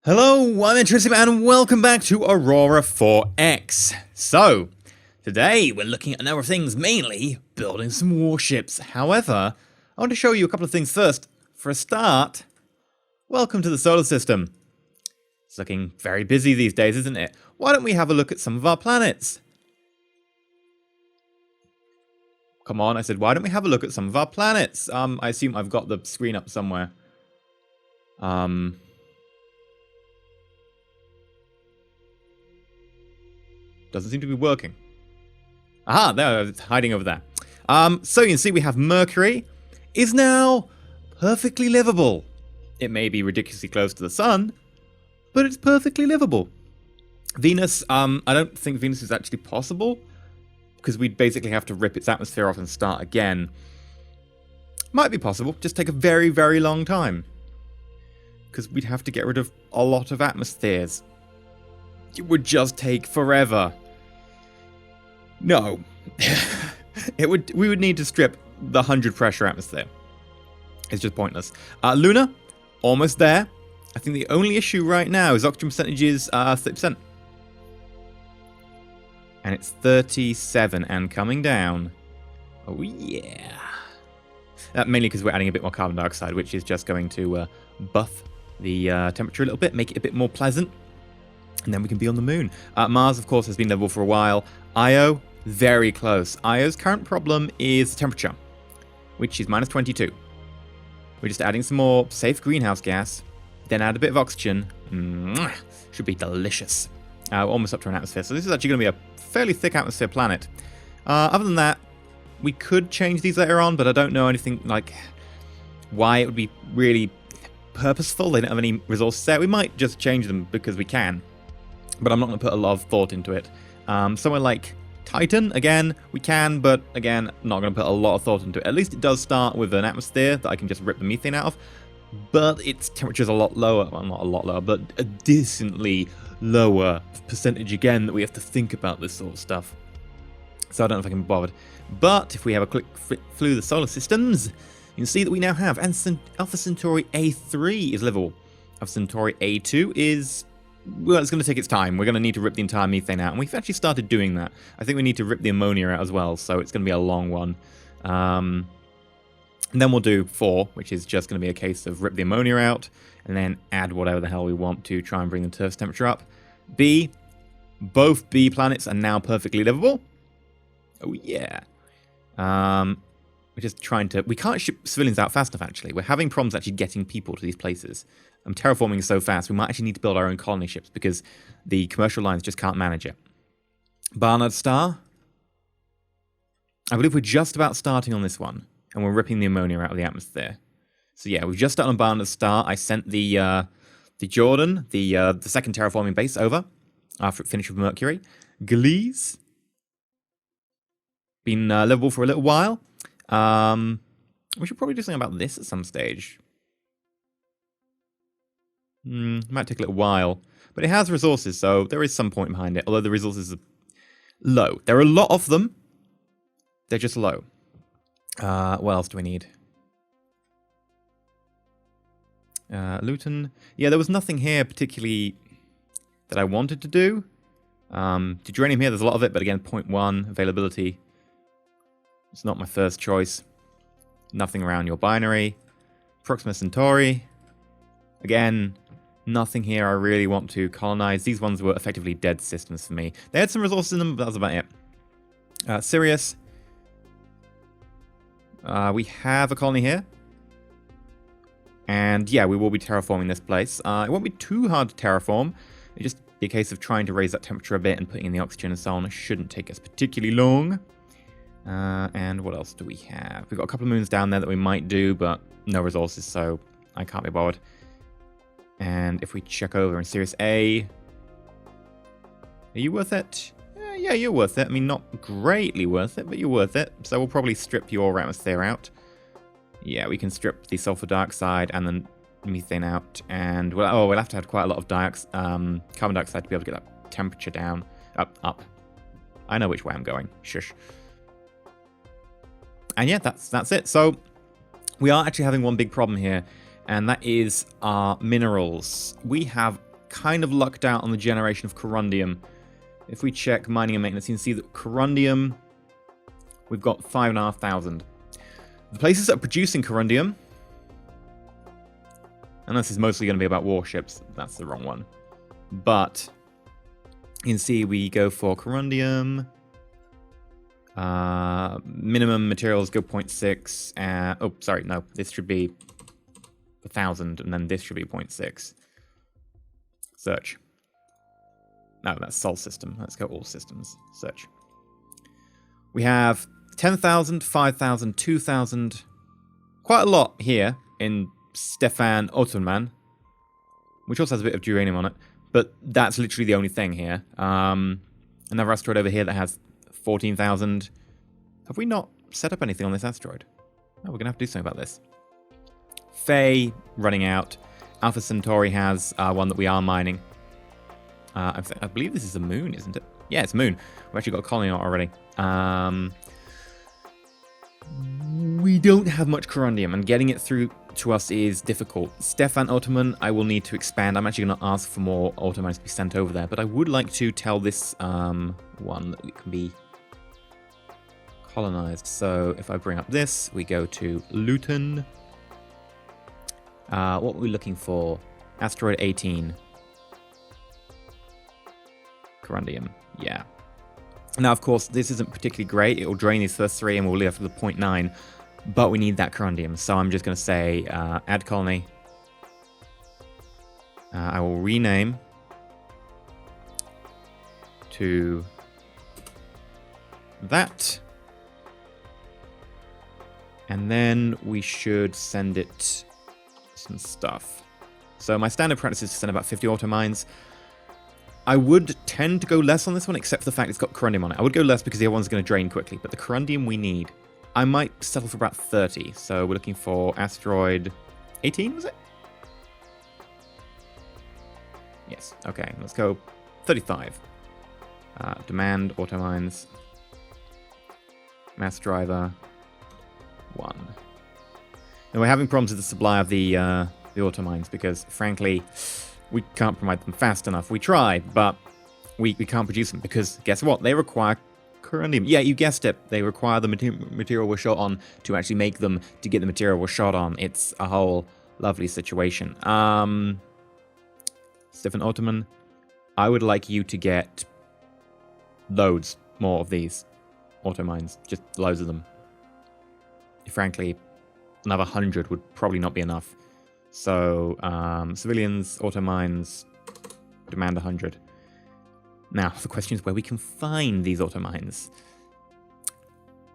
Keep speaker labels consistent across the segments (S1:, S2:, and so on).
S1: Hello, I'm EnterElysium and welcome back to Aurora 4X. So, today we're looking at a number of things, mainly building some warships. However, I want to show you a couple of things first. For a start, welcome to the solar system. It's looking very busy these days, isn't it? Why don't we have a look at some of our planets? Come on, I said, why don't we have a look at some of our planets? I assume I've got the screen up somewhere. Doesn't seem to be working. Aha, there, it's hiding over there. So you can see we have Mercury is now perfectly livable. It may be ridiculously close to the sun, but it's perfectly livable. Venus, I don't think Venus is actually possible, because we'd basically have to rip its atmosphere off and start again. Might be possible, just take a very, very long time. Because we'd have to get rid of a lot of atmospheres. It would just take forever. No. We would need to strip the 100 pressure atmosphere. It's just pointless. Luna, almost there. I think the only issue right now is oxygen percentage is 30%. And it's 37 and coming down. Oh yeah. Mainly because we're adding a bit more carbon dioxide, which is just going to buff the temperature a little bit, make it a bit more pleasant. And then we can be on the moon. Mars, of course, has been livable for a while. Io, very close. Io's current problem is temperature, which is -22. We're just adding some more safe greenhouse gas, then add a bit of oxygen. Should be delicious. Almost up to an atmosphere. So this is actually going to be a fairly thick atmosphere planet. Other than that, we could change these later on, but I don't know anything like why it would be really purposeful. They don't have any resources there. We might just change them because we can. But I'm not going to put a lot of thought into it. Somewhere like Titan, again, we can, but again, not going to put a lot of thought into it. At least it does start with an atmosphere that I can just rip the methane out of, but its temperature's a lot lower. Well, not a lot lower, but a decently lower percentage again that we have to think about this sort of stuff. So I don't know if I can be bothered. But if we have a quick flick through the solar systems, you can see that we now have Alpha Centauri A3 is livable. Alpha Centauri A2 is... well, it's going to take its time. We're going to need to rip the entire methane out, and we've actually started doing that. I think we need to rip the ammonia out as well, so it's going to be a long one. And then we'll do 4, which is just going to be a case of rip the ammonia out, and then add whatever the hell we want to try and bring the surface temperature up. B, both B planets are now perfectly livable. Oh yeah. We're just trying to... we can't ship civilians out fast enough, actually. We're having problems actually getting people to these places. Terraforming is so fast, we might actually need to build our own colony ships because the commercial lines just can't manage it. Barnard Star. I believe we're just about starting on this one, and we're ripping the ammonia out of the atmosphere. So yeah, we've just started on Barnard Star. I sent the Jordan, the second terraforming base, over after it finished with Mercury. Gliese. Been livable for a little while. We should probably do something about this at some stage. Might take a little while, but it has resources, so there is some point behind it, although the resources are low. There are a lot of them. They're just low. What else do we need? Luton. Yeah, there was nothing here particularly that I wanted to do. Deuterium here, there's a lot of it, but again, 0.1 availability. It's not my first choice. Nothing around your binary. Proxima Centauri. Again, nothing here I really want to colonize. These ones were effectively dead systems for me. They had some resources in them, but that was about it. Sirius. We have a colony here. And yeah, we will be terraforming this place. It won't be too hard to terraform. It'll just be a case of trying to raise that temperature a bit and putting in the oxygen and so on. It shouldn't take us particularly long. And what else do we have? We've got a couple of moons down there that we might do, but no resources, so I can't be bothered. And if we check over in Sirius A, are you worth it? Yeah, you're worth it. I mean, not greatly worth it, but you're worth it. So we'll probably strip your atmosphere out. Yeah, we can strip the sulfur dioxide and then methane out. And we'll have to have quite a lot of carbon dioxide to be able to get that temperature down. Up. I know which way I'm going. Shush. And yeah, that's it. So we are actually having one big problem here, and that is our minerals. We have kind of lucked out on the generation of corundium. If we check mining and maintenance, you can see that corundium, we've got 5,500. The places that are producing corundium, and this is mostly going to be about warships, that's the wrong one. But you can see we go for corundium. Minimum materials go 0.6. Oh, sorry, no, this should be 1,000, and then this should be 0.6. Search. No, that's Sol system. Let's go all systems. Search. We have 10,000, 5,000, 2,000. Quite a lot here in Stefan Ottoman, which also has a bit of uranium on it, but that's literally the only thing here. Another asteroid over here that has 14,000. Have we not set up anything on this asteroid? Oh, we're going to have to do something about this. Faye, running out. Alpha Centauri has one that we are mining. I believe this is a moon, isn't it? Yeah, it's a moon. We've actually got a colony on it already. We don't have much corundium, and getting it through to us is difficult. Stefan Ottoman, I will need to expand. I'm actually going to ask for more Ottomans to be sent over there, but I would like to tell this one that it can be colonized. So if I bring up this, we go to Luton. What were we looking for? Asteroid 18. Corundium, yeah. Now, of course, this isn't particularly great. It will drain these first three and we'll leave after the 0.9. But we need that corundium. So I'm just going to say add colony. I will rename to that. And then we should send it some stuff. So my standard practice is to send about 50 automines. I would tend to go less on this one, except for the fact it's got corundium on it. I would go less because the other one's going to drain quickly, but the corundium we need, I might settle for about 30. So we're looking for asteroid 18, was it? Yes, okay, let's go 35. Demand, automines, mass driver, 1. And we're having problems with the supply of the automines because, frankly, we can't provide them fast enough. We try, but we can't produce them because, guess what? They require corundium. Yeah, you guessed it. They require the material we're short on to actually make them, to get the material we're short on. It's a whole lovely situation. Stefan Ottoman, I would like you to get loads more of these automines. Just loads of them. Frankly, another 100 would probably not be enough. So, civilians, automines, demand 100. Now, the question is where we can find these automines.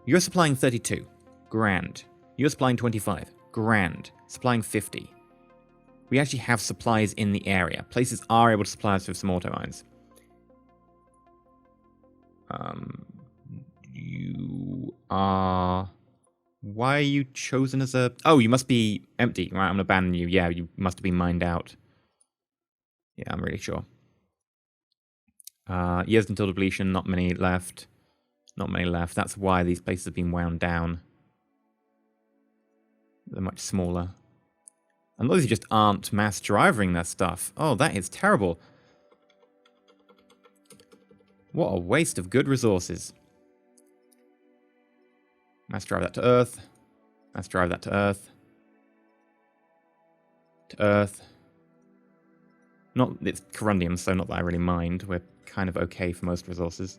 S1: You're supplying 32. Grand. You're supplying 25. Grand. Supplying 50. We actually have supplies in the area. Places are able to supply us with some automines. You are... Why are you chosen as a... Oh, you must be empty. Right, I'm going to abandon you. Yeah, you must have been mined out. Yeah, I'm really sure. Years until depletion, not many left. Not many left. That's why these places have been wound down. They're much smaller. And those just aren't mass driving their stuff. Oh, that is terrible. What a waste of good resources. Mass drive that to Earth. Mass drive that to Earth. To Earth. Not, it's corundium, so not that I really mind. We're kind of okay for most resources.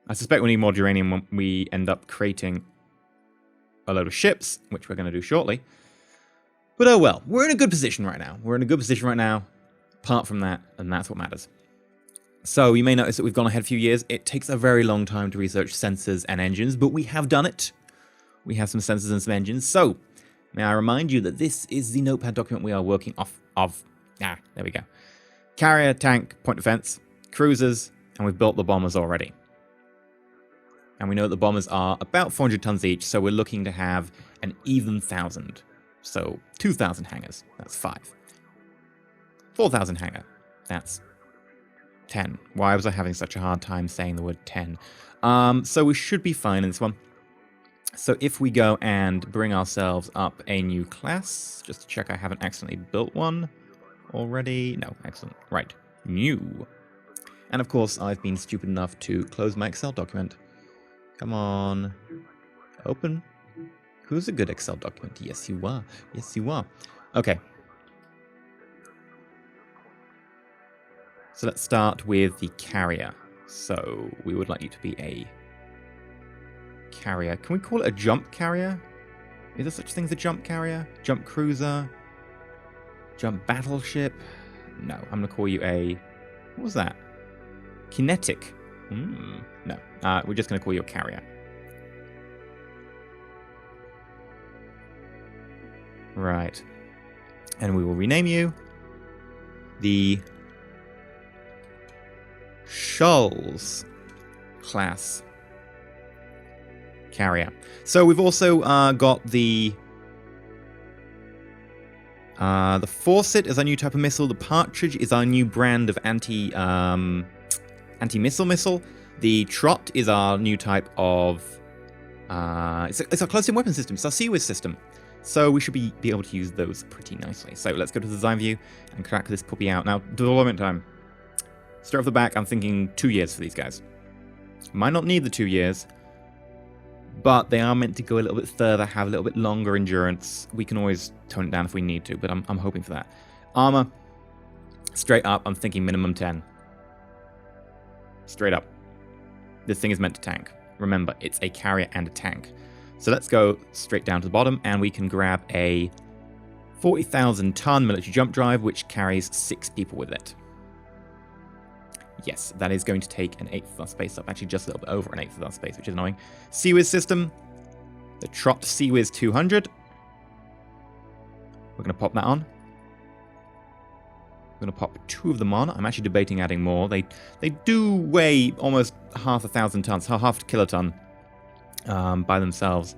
S1: I suspect we need more uranium when we end up creating a load of ships, which we're going to do shortly. But oh well, we're in a good position right now. We're in a good position right now, apart from that, and that's what matters. So you may notice that we've gone ahead a few years. It takes a very long time to research sensors and engines, but we have done it. We have some sensors and some engines. So, may I remind you that this is the notepad document we are working off of. There we go. Carrier, tank, point defense, cruisers, and we've built the bombers already. And we know that the bombers are about 400 tons each, so we're looking to have an even 1,000. So 2,000 hangars, that's 5. 4,000 hangar, that's 10. Why was I having such a hard time saying the word 10? So we should be fine in this one. So if we go and bring ourselves up a new class, just to check I haven't accidentally built one. already? No, excellent. Right, new. And of course, I've been stupid enough to close my Excel document. Come on. Open. Who's a good Excel document? Yes, you are. Yes, you are. Okay. So let's start with the carrier. So we would like you to be a carrier. Can we call it a jump carrier? Is there such thing as a jump carrier? Jump cruiser? Jump battleship? No, I'm going to call you a... What was that? Kinetic. No, we're just going to call you a carrier. Right. And we will rename you the Shoals class carrier. So we've also got the Fawcett is our new type of missile. The Partridge is our new brand of anti-missile missile. The Trot is our new type of it's our close-in weapon system. It's our Sea-Wiz system. So we should be able to use those pretty nicely. So let's go to the design view and crack this puppy out. Now, development time. Straight off the back, I'm thinking 2 years for these guys. Might not need the 2 years, but they are meant to go a little bit further, have a little bit longer endurance. We can always tone it down if we need to, but I'm hoping for that. Armor, straight up, I'm thinking minimum 10. Straight up. This thing is meant to tank. Remember, it's a carrier and a tank. So let's go straight down to the bottom, and we can grab a 40,000-ton military jump drive, which carries 6 people with it. Yes, that is going to take an eighth of our space up. Actually, just a little bit over an eighth of our space, which is annoying. Sea-Wiz system. The Trot Sea-Wiz 200. We're going to pop that on. We're going to pop 2 of them on. I'm actually debating adding more. They do weigh almost 1,000 tons, half a kiloton by themselves.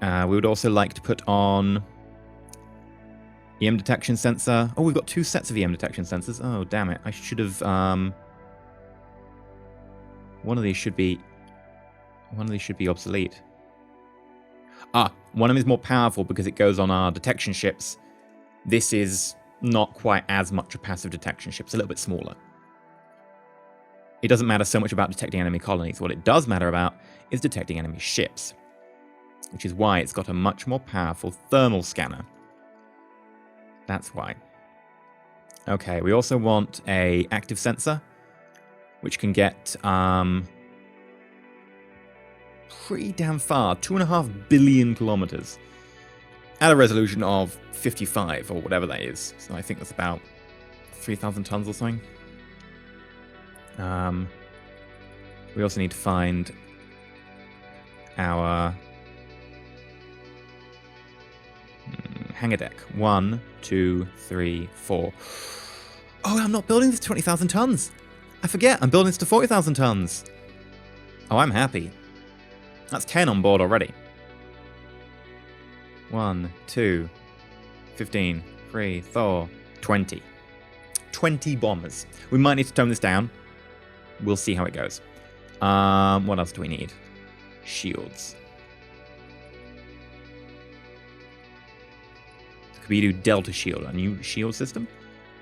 S1: We would also like to put on EM detection sensor. Oh, we've got 2 sets of EM detection sensors. Oh, damn it. I should have... One of these should be obsolete. Ah, one of them is more powerful because it goes on our detection ships. This is not quite as much a passive detection ship. It's a little bit smaller. It doesn't matter so much about detecting enemy colonies. What it does matter about is detecting enemy ships, which is why it's got a much more powerful thermal scanner. That's why. Okay, we also want a active sensor, which can get pretty damn far, 2.5 billion kilometers, at a resolution of 55 or whatever that is. So I think that's about 3,000 tons or something. We also need to find our hangar deck. 1, 2, 3, 4. Oh, I'm not building this to 20,000 tons. I forget, I'm building this to 40,000 tons. Oh, I'm happy. That's 10 on board already. 1, 2, 15, 3, 4, 20. 20 bombers. We might need to tone this down. We'll see how it goes. What else do we need? Shields. Could we do Delta Shield, a new shield system?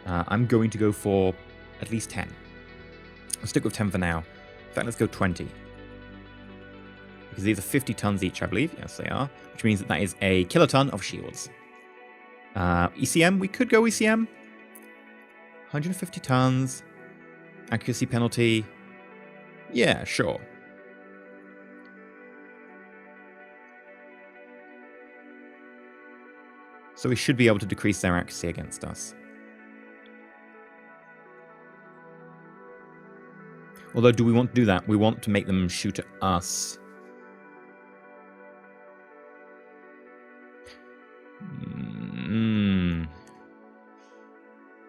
S1: I'm going to go for at least 10. I'll stick with 10 for now. In fact, let's go 20. Because these are 50 tons each, I believe. Yes, they are. Which means that is a kiloton of shields. ECM, we could go ECM. 150 tons. Accuracy penalty. Yeah, sure. So we should be able to decrease their accuracy against us. Although, do we want to do that? We want to make them shoot at us.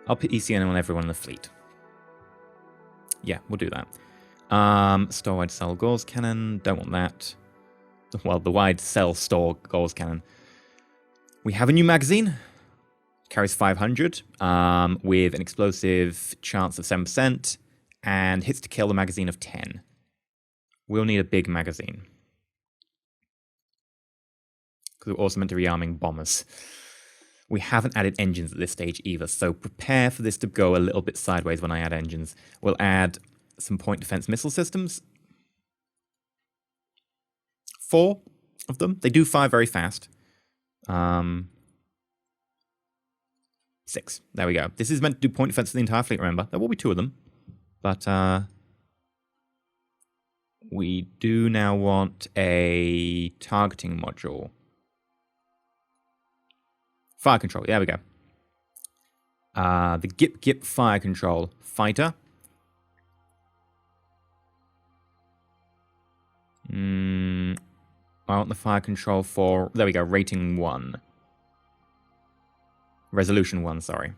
S1: I'll put ECN on everyone in the fleet. Yeah, we'll do that. Store wide cell Gauss cannon. Don't want that. Well, the wide cell store Gauss cannon. We have a new magazine. Carries 500 with an explosive chance of 7% and hits to kill the magazine of 10. We'll need a big magazine. Because we're also meant to be rearming bombers. We haven't added engines at this stage either, so prepare for this to go a little bit sideways when I add engines. We'll add some point defense missile systems. 4 of them. They do fire very fast. 6. There we go. This is meant to do point defense for the entire fleet, remember. There will be 2 of them. But we do now want a targeting module. Fire control. There we go. The Gip fire control fighter. I want the fire control for... There we go. Rating 1. Resolution 1, sorry.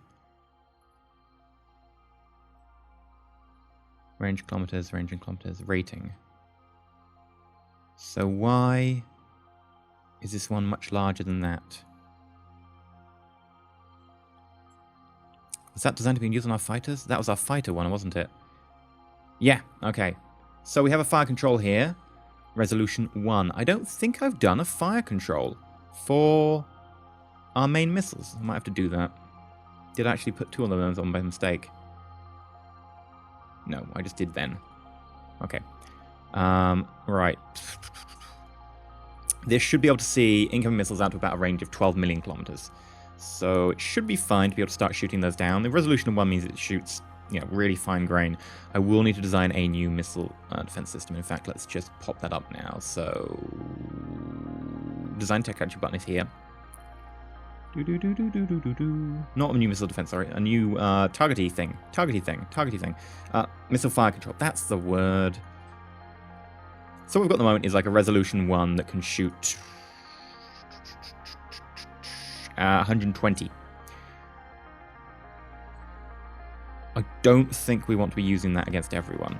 S1: Range kilometers, rating. So why is this one much larger than that? Is that designed to be used on our fighters? That was our fighter one, wasn't it? Yeah, okay. So we have a fire control here. Resolution 1. I don't think I've done a fire control for our main missiles. I might have to do that. Did I actually put 2 of those on by mistake? No, I just did then. Okay. Right. This should be able to see incoming missiles out to about a range of 12 million kilometers. So it should be fine to be able to start shooting those down. The resolution of 1 means it shoots, really fine grain. I will need to design a new missile defense system. In fact, let's just pop that up now. So, design technology button is here. Not a new missile defense, sorry. A new targety thing. Missile fire control. That's the word. So what we've got at the moment is like a resolution 1 that can shoot 120. I don't think we want to be using that against everyone.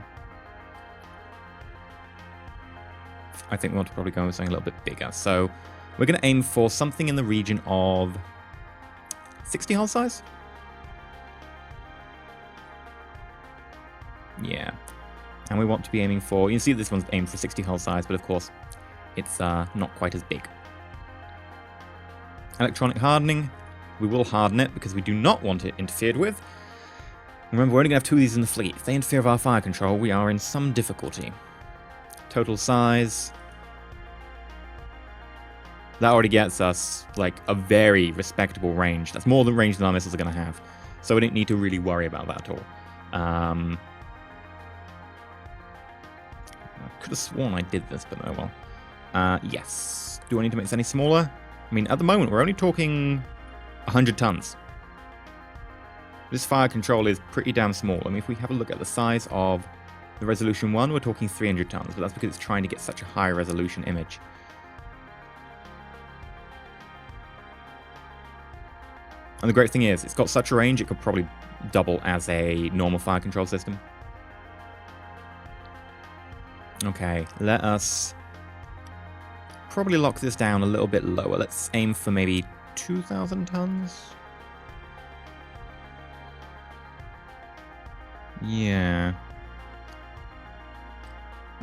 S1: I think we want to probably go with something a little bit bigger. So we're going to aim for something in the region of 60 hull size? Yeah. And we want to be aiming for... You see this one's aimed for 60 hull size, but of course it's not quite as big. Electronic hardening. We will harden it because we do not want it interfered with. Remember, we're only going to have 2 of these in the fleet. If they interfere with our fire control, we are in some difficulty. Total size. That already gets us, like, a very respectable range. That's more than range than our missiles are going to have. So we don't need to really worry about that at all. I could have sworn I did this, but oh well. Yes. Do I need to make this any smaller? I mean, at the moment, we're only talking 100 tons. This fire control is pretty damn small. I mean, if we have a look at the size of the resolution 1, we're talking 300 tons, but that's because it's trying to get such a high resolution image. And the great thing is, it's got such a range, it could probably double as a normal fire control system. Okay, let us probably lock this down a little bit lower. Let's aim for maybe 2,000 tons. Yeah.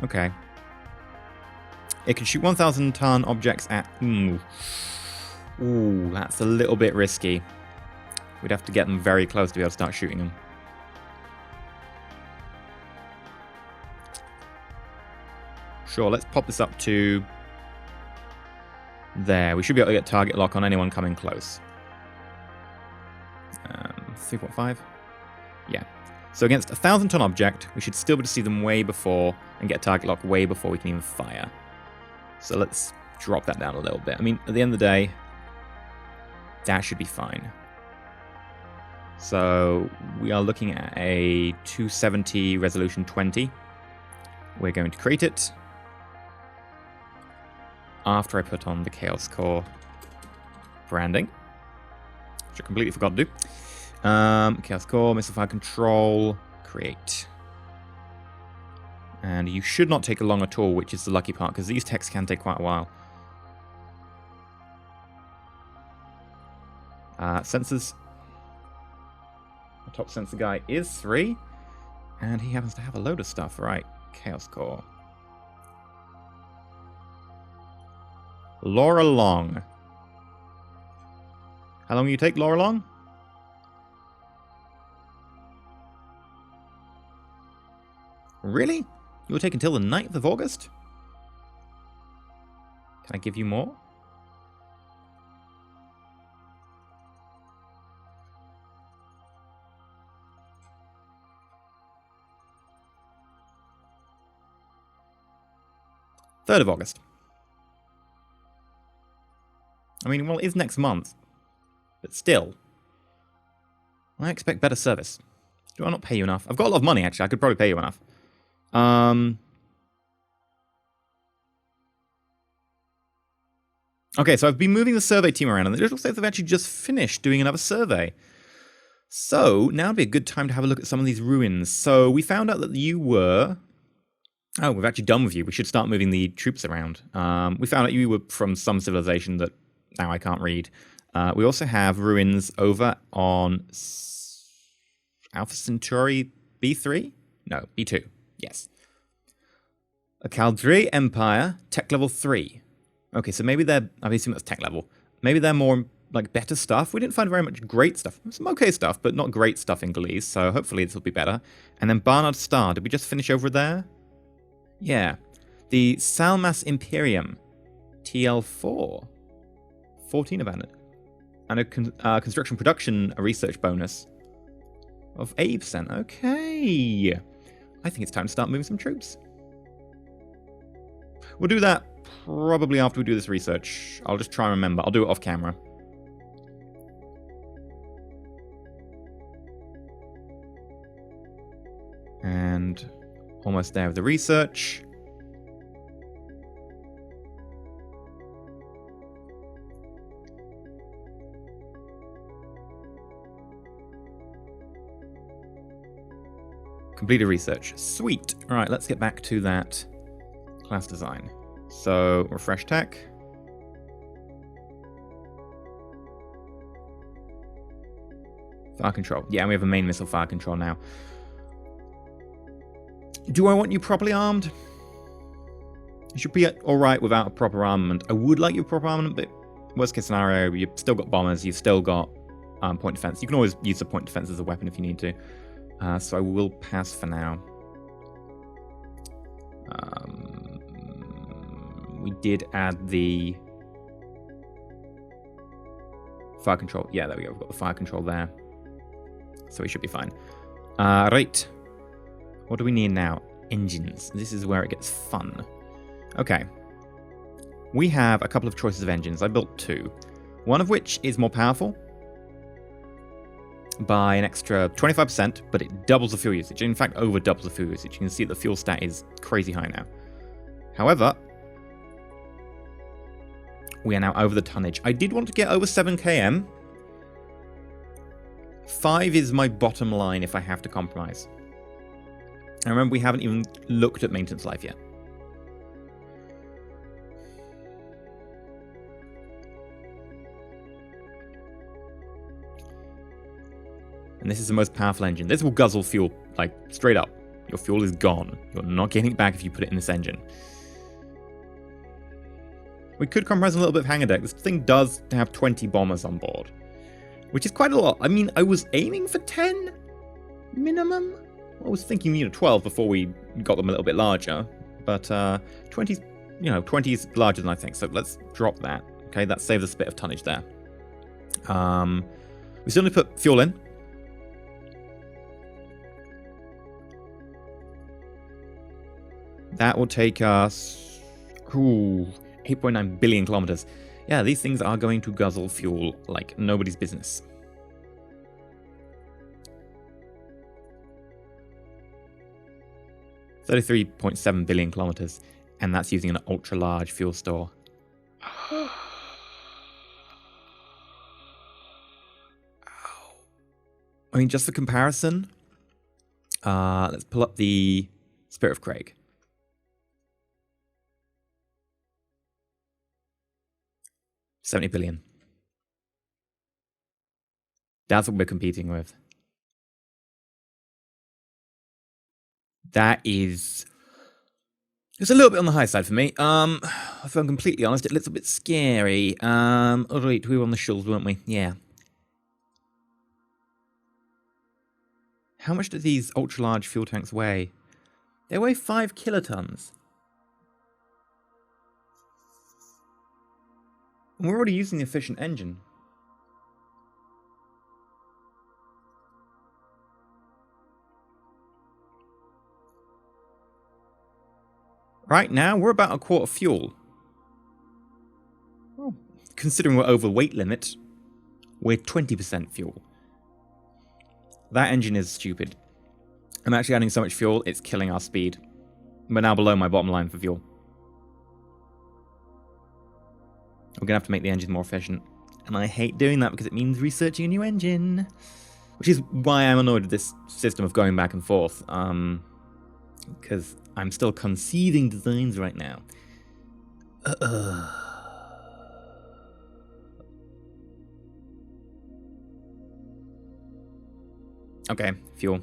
S1: Okay. It can shoot 1,000 ton objects at... Ooh, that's a little bit risky. We'd have to get them very close to be able to start shooting them. Sure, let's pop this up to... There, we should be able to get target lock on anyone coming close. 3.5? Yeah. So against a 1,000-ton object, we should still be able to see them way before and get target lock way before we can even fire. So let's drop that down a little bit. I mean, at the end of the day, that should be fine. So we are looking at a 270 resolution 20. We're going to create it after I put on the Chaos Core branding, which I completely forgot to do. Chaos Core, Missile Fire Control, create. And you should not take long at all, which is the lucky part, because these texts can take quite a while. Sensors. The top sensor guy is 3, and he happens to have a load of stuff, right? Chaos Core. Laura Long. How long will you take, Laurelong? Really? You will take until the 9th of August? Can I give you more? Third of August. I mean, well, it is next month. But still. I expect better service. Do I not pay you enough? I've got a lot of money, actually. I could probably pay you enough. Okay, so I've been moving the survey team around, and it looks like they've actually just finished doing another survey. So, now would be a good time to have a look at some of these ruins. So, we found out that you were... Oh, we've actually done with you. We should start moving the troops around. We found out you were from some civilization that now I can't read. We also have ruins over on Alpha Centauri B3? No, B2. Yes. A Caldri Empire, tech level 3. Okay, so maybe they're... I assume that's tech level. Maybe they're more, like, better stuff. We didn't find very much great stuff. Some okay stuff, but not great stuff in Glees, so hopefully this will be better. And then Barnard Star. Did we just finish over there? Yeah. The Salmas Imperium. TL4. 14 abandoned. And a construction production research bonus of 80%. Okay. I think it's time to start moving some troops. We'll do that probably after we do this research. I'll just try and remember. I'll do it off camera. And almost there with the research. Completed research. Sweet. All right, let's get back to that class design. So, refresh tech. Fire control. Yeah, we have a main missile fire control now. Do I want you properly armed? You should be alright without a proper armament. I would like your proper armament, but worst case scenario, you've still got bombers, you've still got point defense. You can always use the point defense as a weapon if you need to. So I will pass for now. We did add the fire control. Yeah, there we go. We've got the fire control there. So we should be fine. Right. What do we need now? Engines. This is where it gets fun. Okay. We have a couple of choices of engines. I built two. One of which is more powerful by an extra 25%, but it doubles the fuel usage. In fact, over doubles the fuel usage. You can see that the fuel stat is crazy high now. However, we are now over the tonnage. I did want to get over 7 km. 5 is my bottom line if I have to compromise. And remember, we haven't even looked at maintenance life yet. And this is the most powerful engine. This will guzzle fuel, like, straight up. Your fuel is gone. You're not getting it back if you put it in this engine. We could compromise a little bit of hangar deck. This thing does have 20 bombers on board, which is quite a lot. I mean, I was aiming for 10 minimum. I was thinking, 12 before we got them a little bit larger. But 20's, 20's larger than I think. So let's drop that. Okay, that saves us a bit of tonnage there. We still need to put fuel in. That will take us 8.9 billion kilometers. Yeah, these things are going to guzzle fuel like nobody's business. $33.7 billion kilometers, and that's using an ultra-large fuel store. I mean, just for comparison, let's pull up the Spirit of Craig. $70 billion. That's what we're competing with. That is... It's a little bit on the high side for me. If I'm completely honest, it's a little bit scary. Alright, we were on the shulls, weren't we? Yeah. How much do these ultra-large fuel tanks weigh? They weigh 5 kilotons. And we're already using the efficient engine. Right now, we're about a quart of fuel. Well, considering we're over weight limit, we're 20% fuel. That engine is stupid. I'm actually adding so much fuel, it's killing our speed. We're now below my bottom line for fuel. We're going to have to make the engine more efficient. And I hate doing that because it means researching a new engine. Which is why I'm annoyed with this system of going back and forth. Because I'm still conceiving designs right now. Okay, fuel.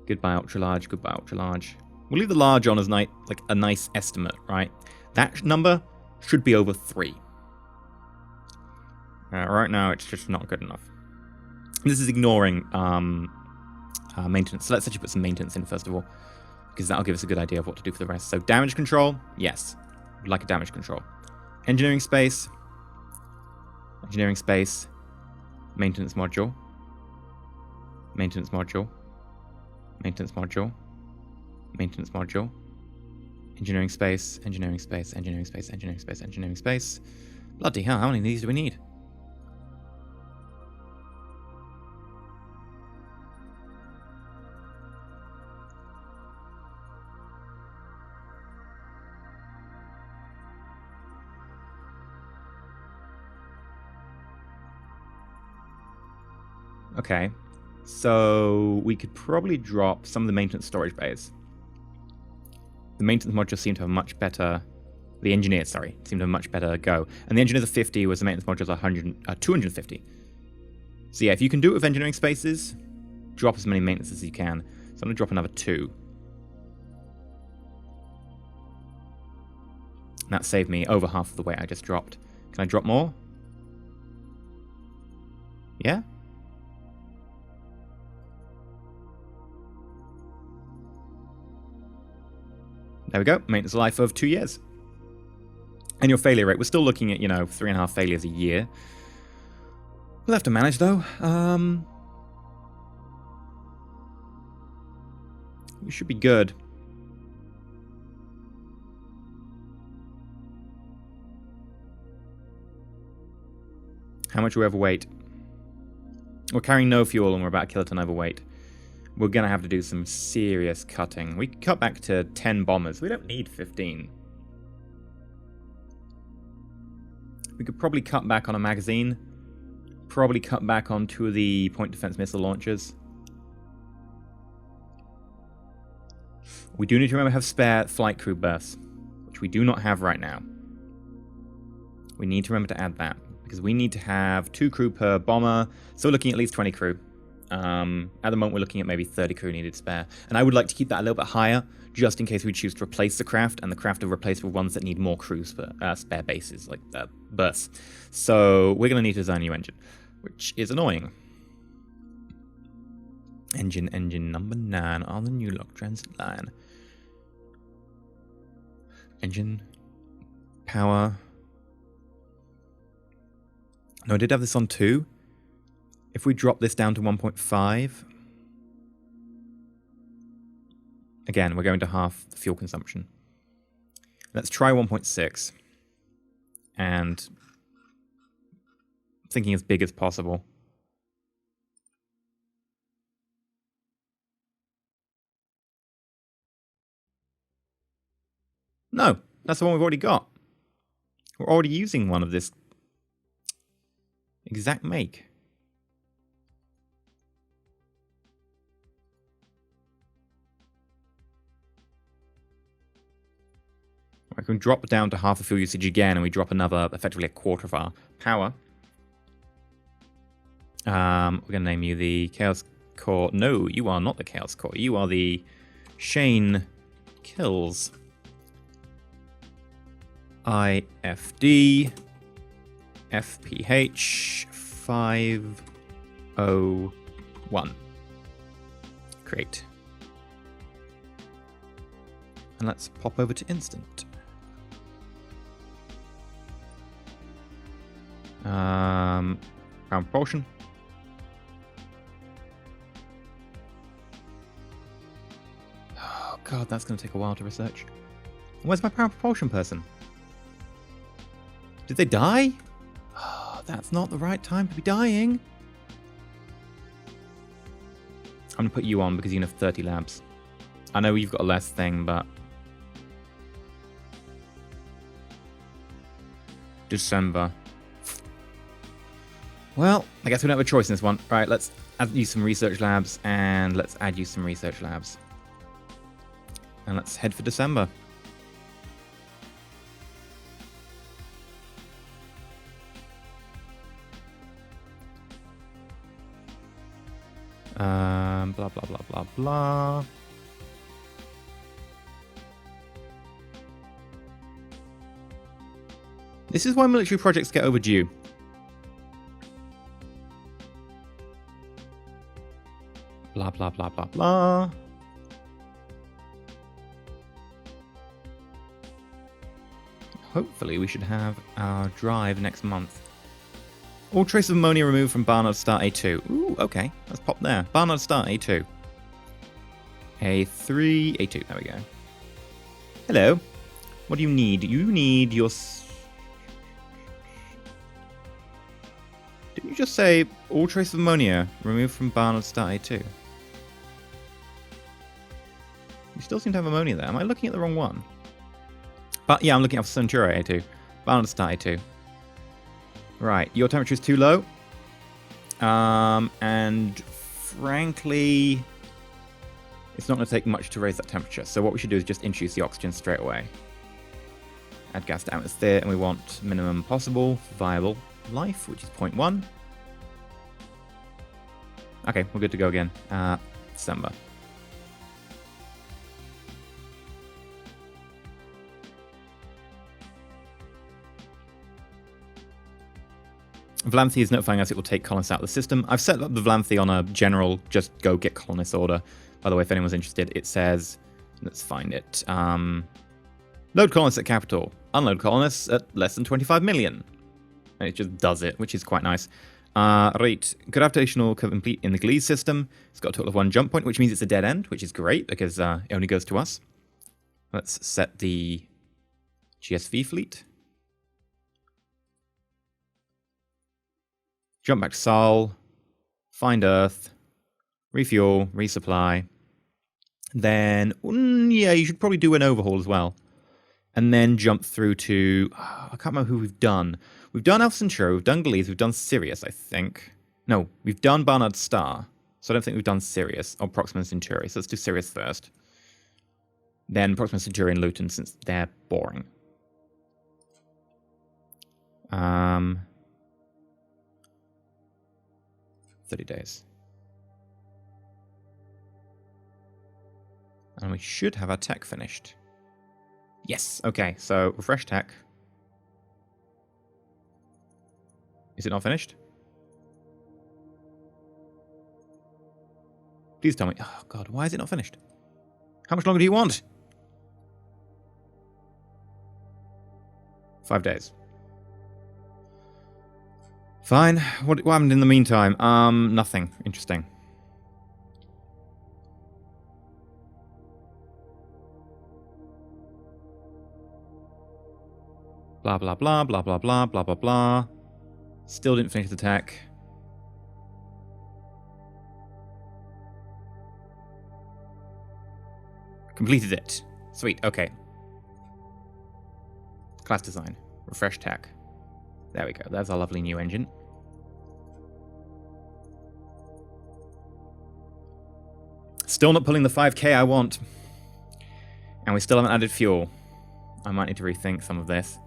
S1: Goodbye ultra large, goodbye ultra large. We'll leave the large on as like a nice estimate, right? That number should be over 3. Right now, it's just not good enough. This is ignoring maintenance. So let's actually put some maintenance in first of all, because that'll give us a good idea of what to do for the rest. So damage control, yes, we'd like a damage control. Engineering space, maintenance module, maintenance module, maintenance module, maintenance module, engineering space, engineering space, engineering space, engineering space, engineering space. Bloody hell, how many of these do we need? Okay, so we could probably drop some of the maintenance storage bays. The maintenance modules seem to have much better... The engineers, sorry, seem to have much better go. And the engineers are 50, whereas the maintenance modules are 250. So yeah, if you can do it with engineering spaces, drop as many maintenance as you can. So I'm going to drop another 2. That saved me over half of the weight I just dropped. Can I drop more? Yeah? There we go, maintenance life of 2 years. And your failure rate, we're still looking at, 3.5 failures a year. We'll have to manage, though. We should be good. How much are we overweight? We're carrying no fuel and we're about a kiloton overweight. We're going to have to do some serious cutting. We can cut back to 10 bombers. We don't need 15. We could probably cut back on a magazine. Probably cut back on 2 of the point defense missile launchers. We do need to remember to have spare flight crew berths, which we do not have right now. We need to remember to add that, because we need to have 2 crew per bomber, so we're looking at least 20 crew. At the moment, we're looking at maybe 30 crew needed spare. And I would like to keep that a little bit higher, just in case we choose to replace the craft, and the craft are replaced with ones that need more crew spare bases, like berths. So we're going to need to design a new engine, which is annoying. Engine number 9 on the new log transit line. Engine, power. No, I did have this on 2. If we drop this down to 1.5, again, we're going to half the fuel consumption. Let's try 1.6. And thinking as big as possible. No, that's the one we've already got. We're already using one of this exact make. We can drop down to half the fuel usage again, and we drop another, effectively a quarter of our power. We're going to name you the Chaos Core. No, you are not the Chaos Core. You are the Shane Kills. IFD FPH 501. Create. And let's pop over to instant. Power propulsion. Oh god, that's going to take a while to research. Where's my power propulsion person? Did they die? Oh, that's not the right time to be dying. I'm going to put you on because you have 30 labs. I know you've got a less thing, but... December. Well, I guess we don't have a choice in this one. Right, let's add you some research labs, and let's add you some research labs. And let's head for December. Blah, blah, blah, blah, blah. This is why military projects get overdue. Blah, blah, blah, blah, blah. Hopefully we should have our drive next month. All trace of ammonia removed from Barnard Start A2. Ooh, okay. Let's pop there. Barnard Start A2. A3, A2. There we go. Hello. What do you need? You need your... Didn't you just say all trace of ammonia removed from Barnard Start A2? You still seem to have ammonia there. Am I looking at the wrong one? But yeah, I'm looking at Centura A2. Barnard Start A2. Right, your temperature is too low. And frankly, it's not going to take much to raise that temperature. So what we should do is just introduce the oxygen straight away. Add gas to atmosphere, and we want minimum possible viable life, which is 0.1. Okay, we're good to go again. December. Vlanthi is notifying us it will take colonists out of the system. I've set up the Vlanthi on a general just go get colonists order. By the way, if anyone's interested, it says, let's find it. Load colonists at capital. Unload colonists at less than 25 million. And it just does it, which is quite nice. Right, gravitational complete in the Gliese system. It's got a total of 1 jump point, which means it's a dead end, which is great because it only goes to us. Let's set the GSV fleet. Jump back to Sol, find Earth, refuel, resupply. Then, yeah, you should probably do an overhaul as well. And then jump through to... I can't remember who we've done. We've done Alpha Centauri, we've done Gliese, we've done Sirius, I think. No, we've done Barnard Star. So I don't think we've done Sirius or Proxima Centauri. So let's do Sirius first. Then Proxima Centauri and Luton, since they're boring. 30 days. And we should have our tech finished. Yes, okay, so refresh tech. Is it not finished? Please tell me. Oh god, why is it not finished? How much longer do you want? 5 days. Fine. What happened in the meantime? Nothing. Interesting. Blah, blah, blah, blah, blah, blah, blah, blah, blah. Still didn't finish the tech. Completed it. Sweet, okay. Class design. Refresh tech. There we go. There's our lovely new engine. Still not pulling the 5k I want. And we still haven't added fuel. I might need to rethink some of this.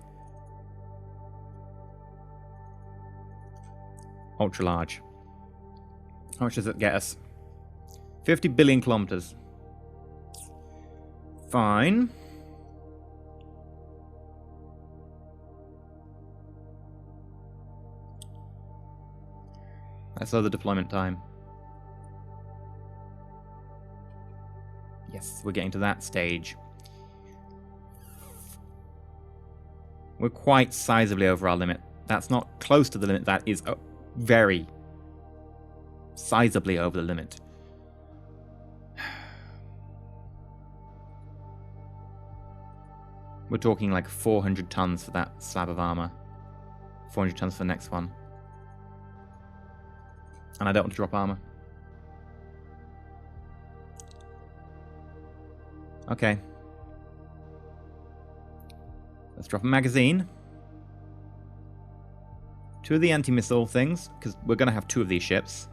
S1: Ultra large. How much does it get us? 50 billion kilometers. Fine. That's other deployment time. Yes, we're getting to that stage. We're quite sizably over our limit. That's not close to the limit. That is very sizably over the limit. We're talking like 400 tons for that slab of armor. 400 tons for the next one. And I don't want to drop armor. Okay. Let's drop a magazine. 2 of the anti-missile things, because we're going to have 2 of these ships.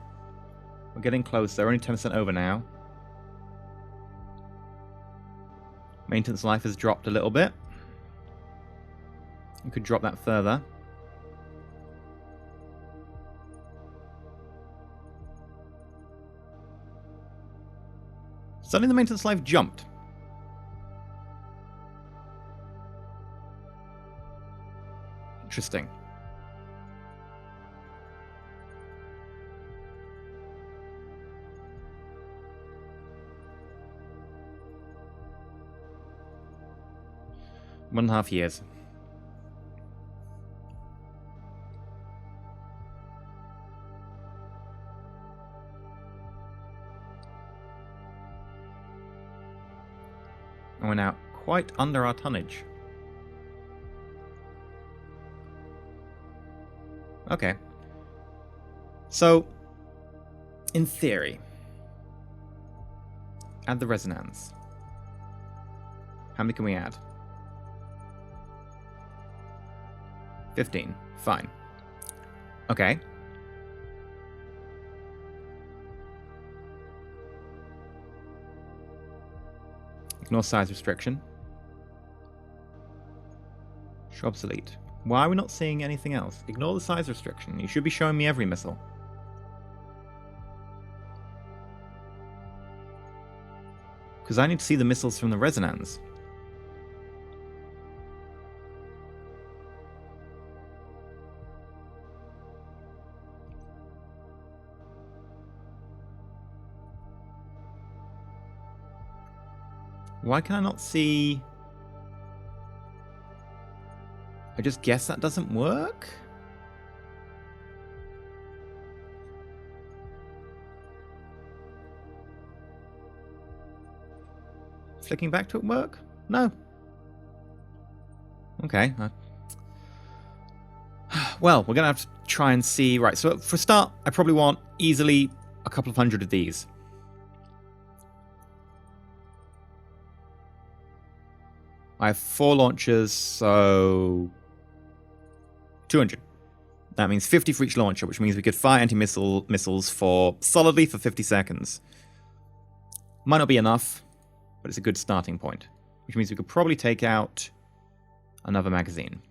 S1: We're getting close. They're only 10% over now. Maintenance life has dropped a little bit. We could drop that further. Suddenly the maintenance life jumped. Interesting. One and a half years. And we're now quite under our tonnage. Okay. So, in theory, add the resonance. How many can we add? 15. Fine. Okay. Ignore size restriction. Show obsolete. Why are we not seeing anything else? Ignore the size restriction. You should be showing me every missile. Because I need to see the missiles from the resonance. Why can I not see... I just guess that doesn't work? Flicking back to it work? No. Okay. Well, we're going to have to try and see... Right, so for a start, I probably want easily a couple of hundred of these. I have 4 launchers, so 200. That means 50 for each launcher, which means we could fire anti-missile missiles for solidly for 50 seconds. Might not be enough, but it's a good starting point. Which means we could probably take out another magazine.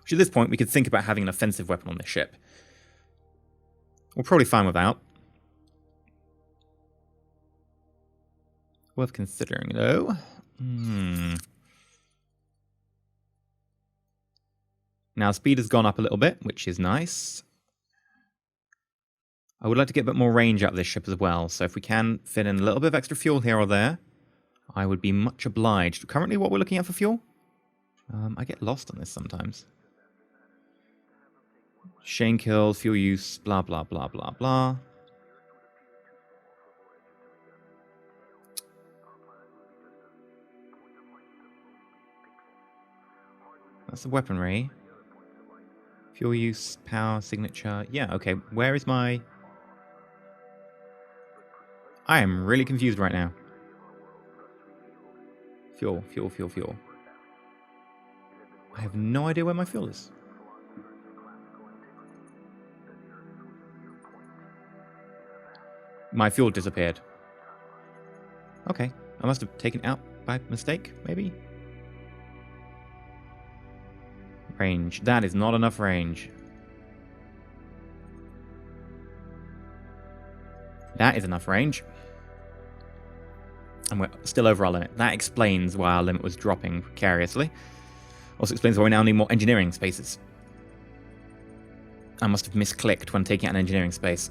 S1: Which at this point, we could think about having an offensive weapon on this ship. We're probably fine without. Worth considering, though. Now, speed has gone up a little bit, which is nice. I would like to get a bit more range out of this ship as well, so if we can fit in a little bit of extra fuel here or there, I would be much obliged. Currently, what we're looking at for fuel? I get lost on this sometimes. Shane kills, fuel use, blah, blah, blah, blah, blah. That's the weaponry. Fuel use, power, signature. Yeah, okay. Where is my... I am really confused right now. Fuel, fuel, fuel, fuel. I have no idea where my fuel is. My fuel disappeared. Okay. I must have taken it out by mistake, maybe? Range. That is not enough range. That is enough range. And we're still over our limit. That explains why our limit was dropping precariously. Also explains why we now need more engineering spaces. I must have misclicked when taking out an engineering space.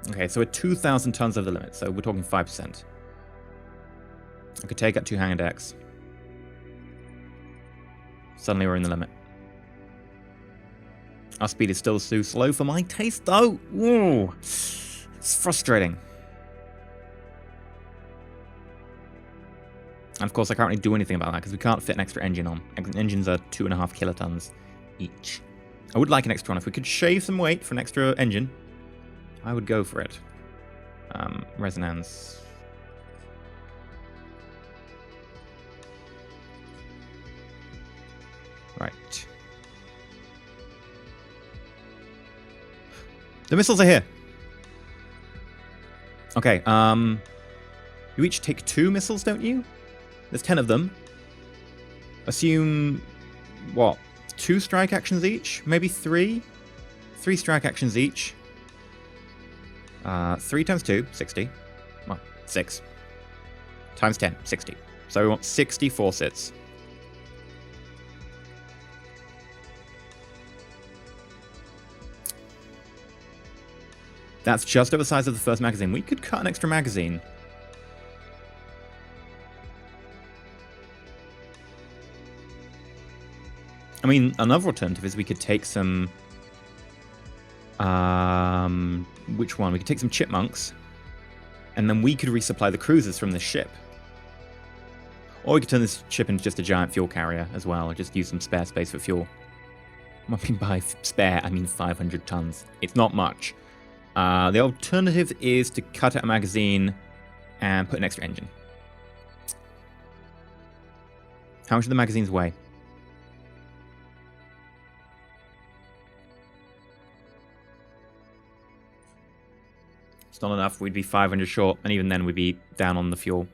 S1: Okay, so we're 2,000 tons over the limit, so we're talking 5%. I could take out 2 hangar decks. Suddenly we're in the limit. Our speed is still too slow for my taste, though. Ooh, it's frustrating. And of course, I can't really do anything about that because we can't fit an extra engine on. Engines are 2.5 kilotons each. I would like an extra one. If we could shave some weight for an extra engine, I would go for it. Resonance. Right. The missiles are here. Okay, you each take 2 missiles, don't you? There's 10 of them. Assume, what, 2 strike actions each? Maybe 3? 3 strike actions each. 3 times 2, 60. Well, 6. Times 10, 60. So we want 60 force-hits. That's just over the size of the first magazine. We could cut an extra magazine. I mean, another alternative is we could take some... which one? We could take some chipmunks, and then we could resupply the cruisers from this ship. Or we could turn this ship into just a giant fuel carrier as well, or just use some spare space for fuel. I mean, by spare, I mean 500 tons. It's not much. The alternative is to cut out a magazine and put an extra engine. How much do the magazines weigh? It's not enough. We'd be 500 short, and even then we'd be down on the fuel.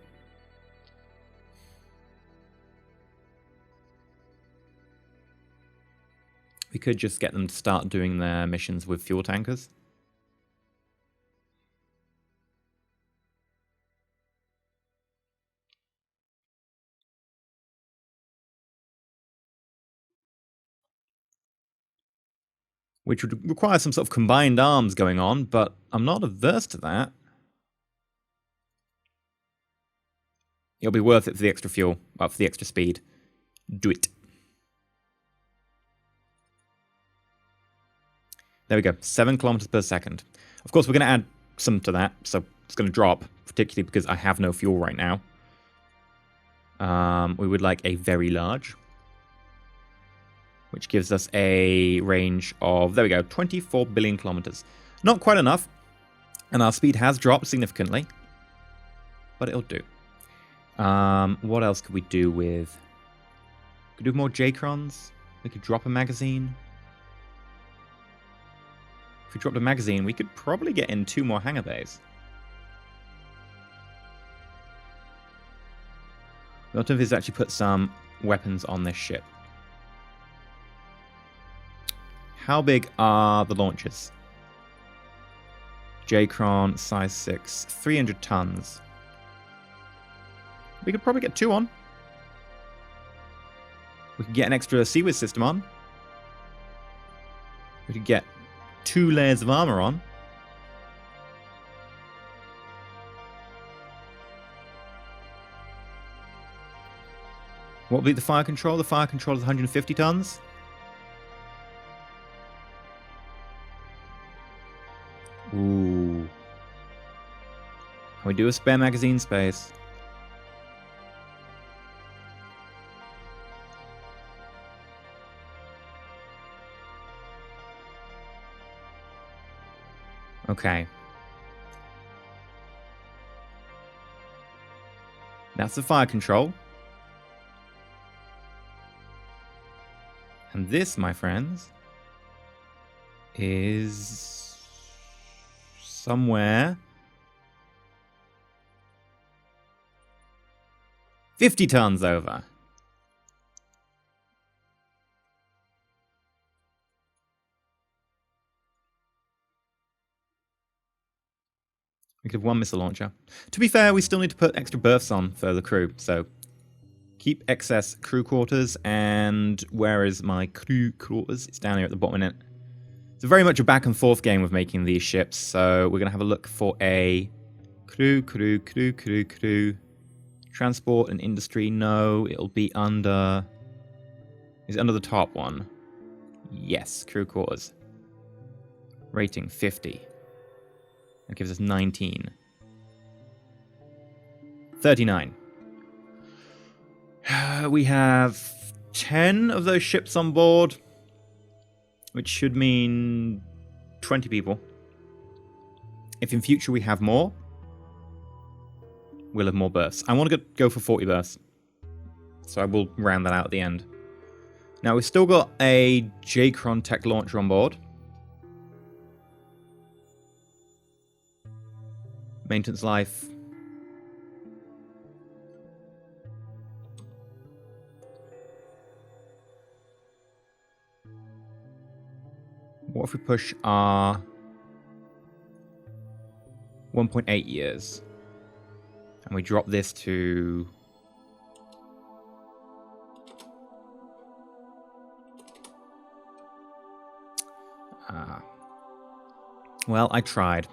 S1: We could just get them to start doing their missions with fuel tankers. Which would require some sort of combined arms going on, but I'm not averse to that. It'll be worth it for the extra fuel, for the extra speed. Do it. There we go, 7 kilometers per second. Of course, we're going to add some to that, so it's going to drop, particularly because I have no fuel right now. We would like a very large, which gives us a range of, there we go, 24 billion kilometers. Not quite enough, and our speed has dropped significantly, but it'll do. What else could we do with... Could do more J-Crons. We could drop a magazine. If we dropped a magazine, we could probably get in 2 more hangar bays. The alternative is actually put some weapons on this ship. How big are the launchers? J-Cron, size 6, 300 tons. We could probably get 2 on. We could get an extra Seawiz system on. We could get 2 layers of armor on. What will be the fire control? The fire control is 150 tons. Ooh. Can we do a spare magazine space? Okay. That's the fire control. And this, my friends, is somewhere 50 tons over. We could have 1 missile launcher. To be fair, we still need to put extra berths on for the crew, so keep excess crew quarters. And where is my crew quarters? It's down here at the bottom, isn't it? It's very much a back and forth game with making these ships, so we're going to have a look for a crew. Transport and industry, no, it'll be under... Is it under the top one? Yes, crew quarters. Rating 50. That gives us 19. 39. We have 10 of those ships on board, which should mean 20 people. If in future we have more, we'll have more berths. I want to go for 40 berths, so I will round that out at the end. Now, we've still got a J-Cron tech launcher on board. Maintenance life. What if we push our 1.8 years? And we drop this to... well, I tried.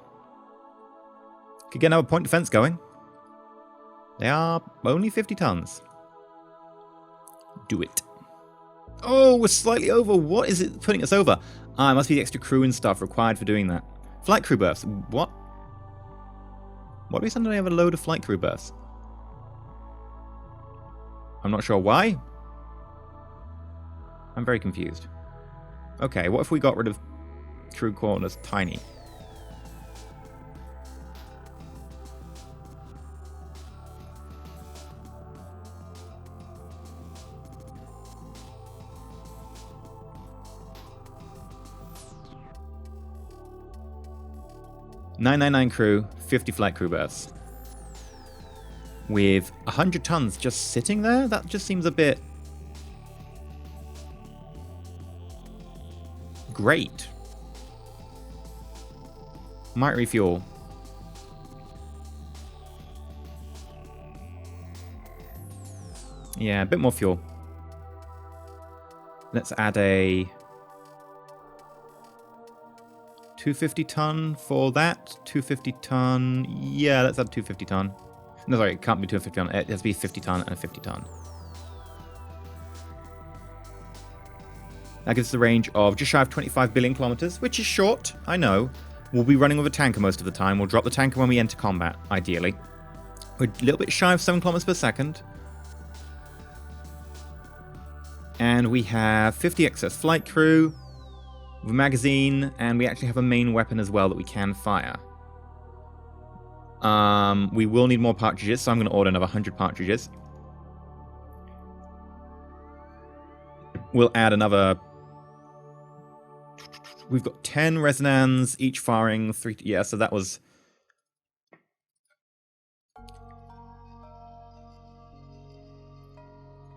S1: Could get another point defense going. They are only 50 tons. Do it. Oh, we're slightly over. What is it putting us over? It must be the extra crew and stuff required for doing that. Flight crew berths. What? What do we suddenly have a load of flight crew berths? I'm not sure why. I'm very confused. Okay, what if we got rid of crew quarters tiny? $999 crew, 50 flight crew berths. With 100 tons just sitting there? That just seems a bit... great. Might refuel. Yeah, a bit more fuel. Let's add a 250 ton for that. 250 ton. Yeah, let's add 250 ton. No, sorry, it can't be 250 ton. It has to be 50 ton and a 50 ton. That gives us a range of just shy of 25 billion kilometers, which is short, I know. We'll be running with a tanker most of the time. We'll drop the tanker when we enter combat, ideally. We're a little bit shy of 7 kilometers per second. And we have 50 excess flight crew, with a magazine, and we actually have a main weapon as well that we can fire. We will need more partridges, so I'm going to order another 100 partridges. We'll add another... We've got 10 resonans, each firing 3... Yeah, so that was...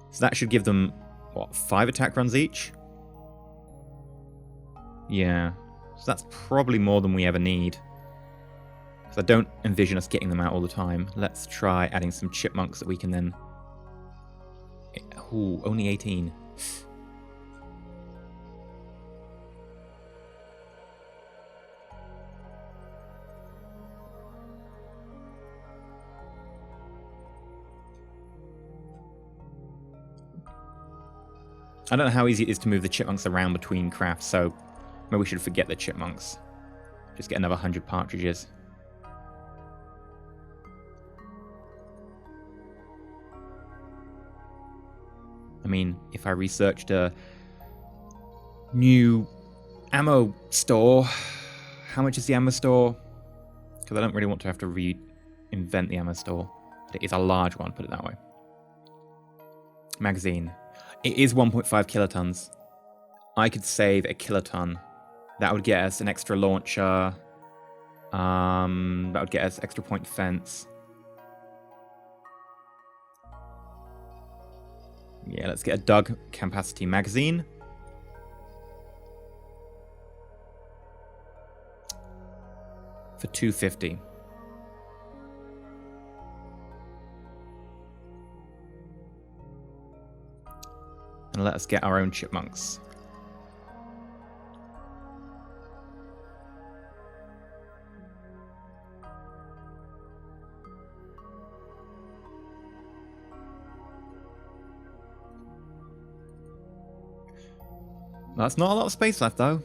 S1: So that should give them, what, 5 attack runs each? Yeah. So that's probably more than we ever need. Because I don't envision us getting them out all the time. Let's try adding some chipmunks that we can then... Ooh, only 18. I don't know how easy it is to move the chipmunks around between crafts, so maybe we should forget the chipmunks. Just get another 100 partridges. I mean, if I researched a new ammo store, how much is the ammo store? Because I don't really want to have to reinvent the ammo store. But it is a large one, put it that way. Magazine. It is 1.5 kilotons. I could save a kiloton. That would get us an extra launcher. That would get us extra point defense. Yeah, let's get a Dug capacity magazine. For 250. And let us get our own chipmunks. That's not a lot of space left, though.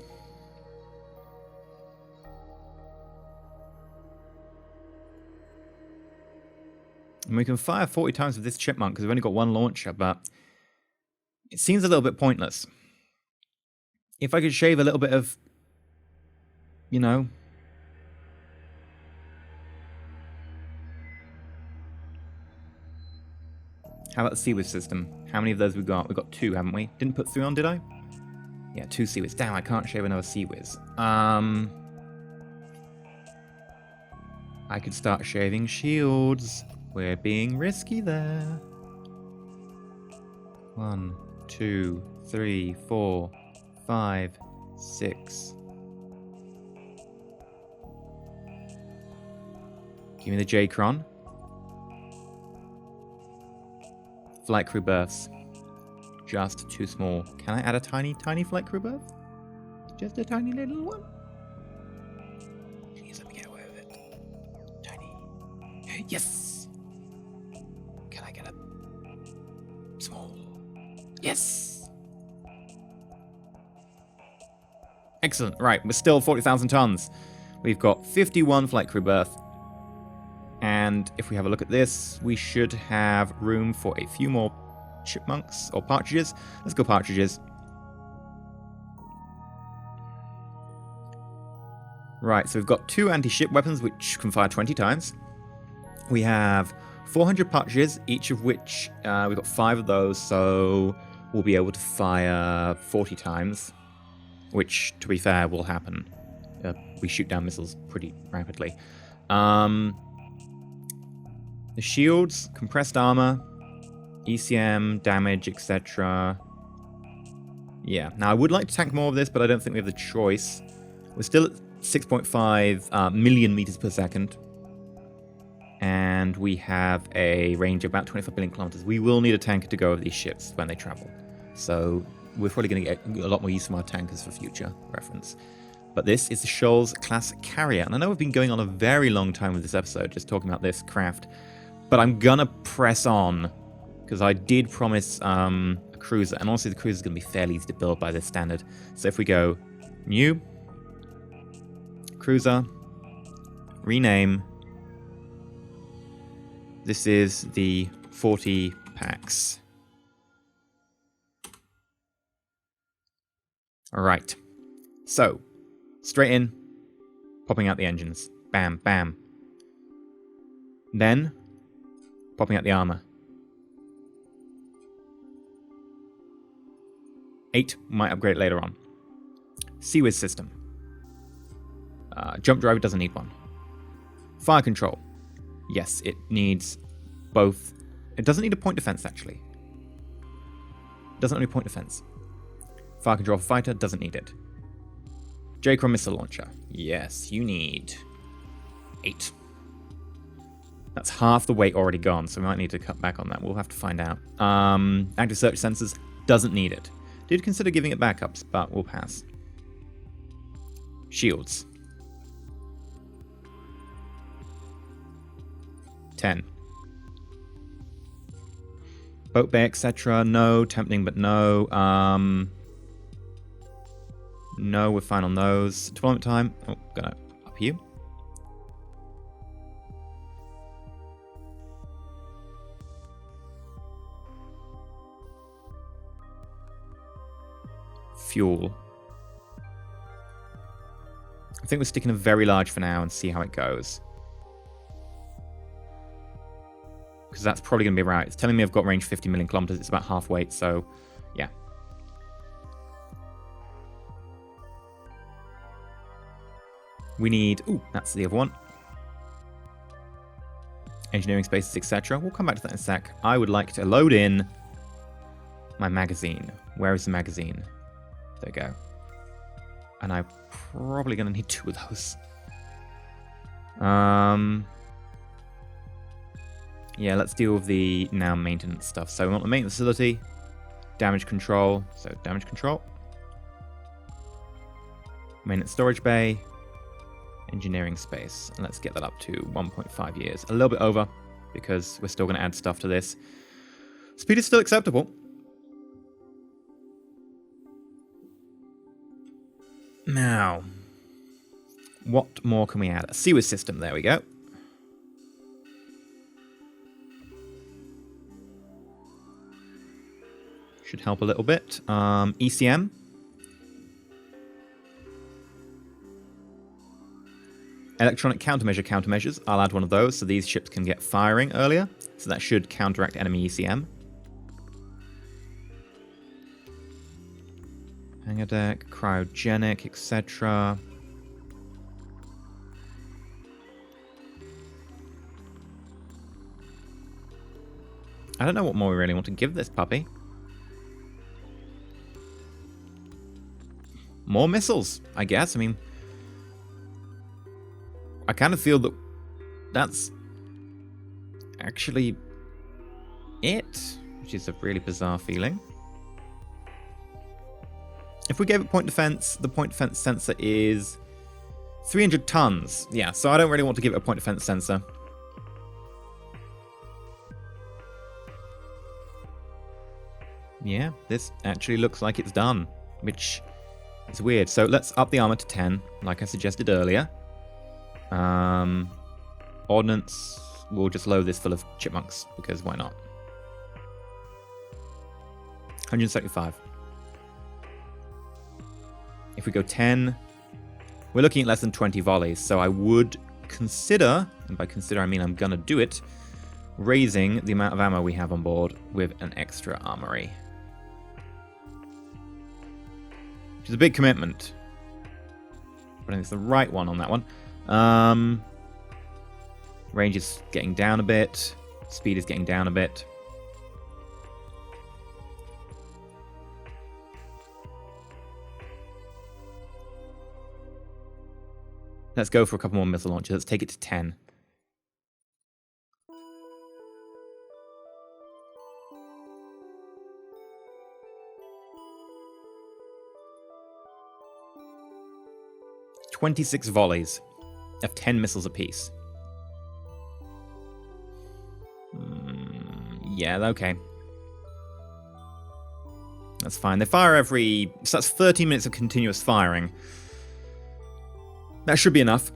S1: And we can fire 40 times with this chipmunk because we've only got one launcher, but it seems a little bit pointless. If I could shave a little bit of, you know... How about the Seawiz system? How many of those we got? We got 2, haven't we? Didn't put 3 on, did I? Yeah, 2 Seawiz. Damn, I can't shave another Seawiz. I could start shaving shields. We're being risky there. 1, 2, 3, 4, 5, 6. Give me the J-Cron. Flight crew berths. Just too small. Can I add a tiny, tiny flight crew berth? Just a tiny little one? Please let me get away with it. Tiny. Yes! Can I get a small? Yes! Excellent. Right, we're still 40,000 tons. We've got 51 flight crew berth. And if we have a look at this, we should have room for a few more chipmunks or partridges. Let's go partridges. Right, so we've got 2 anti-ship weapons which can fire 20 times. We have 400 partridges, each of which we've got 5 of those, so we'll be able to fire 40 times, which, to be fair, will happen. We shoot down missiles pretty rapidly. The shields, compressed armor, ECM, damage, etc. Yeah, now I would like to tank more of this, but I don't think we have the choice. We're still at 6.5 million meters per second. And we have a range of about 25 billion kilometers. We will need a tanker to go over these ships when they travel. So we're probably going to get a lot more use from our tankers for future reference. But this is the Shoals-class carrier. And I know we've been going on a very long time with this episode, just talking about this craft. But I'm going to press on, because I did promise a cruiser. And honestly, the cruiser is going to be fairly easy to build by this standard. So if we go new, cruiser, rename. This is the 40 packs. All right. So, straight in, popping out the engines. Bam, bam. Then, popping out the armor. 8 might upgrade later on. Seawiz system. Jump driver doesn't need one. Fire control. Yes, it needs both. It doesn't need a point defense, actually. It doesn't need a point defense. Fire control for fighter doesn't need it. J-Cron missile launcher. Yes, you need 8. That's half the weight already gone, so we might need to cut back on that. We'll have to find out. Active search sensors doesn't need it. Did consider giving it backups, but we'll pass. Shields. 10. Boat bay, etc. No. Tempting, but no. No, we're fine on those. Deployment time. Oh, gonna up you. Fuel. I think we're sticking a very large for now and see how it goes. Because that's probably going to be right. It's telling me I've got range 50 million kilometers. It's about half weight, so yeah. We need... Ooh, that's the other one. Engineering spaces, etc. We'll come back to that in a sec. I would like to load in my magazine. Where is the magazine? There we go. And I'm probably going to need 2 of those. Yeah, let's deal with the now maintenance stuff. So we want the maintenance facility, damage control. So damage control. Maintenance storage bay, engineering space. And let's get that up to 1.5 years. A little bit over because we're still going to add stuff to this. Speed is still acceptable. Now, what more can we add? A sewer system, there we go. Should help a little bit. ECM. Electronic countermeasures. I'll add one of those so these ships can get firing earlier. So that should counteract enemy ECM. Hangar deck, cryogenic, etc. I don't know what more we really want to give this puppy. More missiles, I guess. I mean, I kind of feel that that's actually it, which is a really bizarre feeling. If we gave it point defense, the point defense sensor is 300 tons. Yeah, so I don't really want to give it a point defense sensor. Yeah, this actually looks like it's done, which is weird. So let's up the armor to 10, like I suggested earlier. Ordnance, we'll just load this full of chipmunks, because why not? 175. If we go 10, we're looking at less than 20 volleys, so I would consider, and by consider I mean I'm gonna do it, raising the amount of ammo we have on board with an extra armory. Which is a big commitment. But I think it's the right one on that one. Range is getting down a bit. Speed is getting down a bit. Let's go for a couple more missile launches. Let's take it to 10. "26 volleys of 10 missiles apiece." Yeah, okay. That's fine. They fire every... So that's 30 minutes of continuous firing. That should be enough.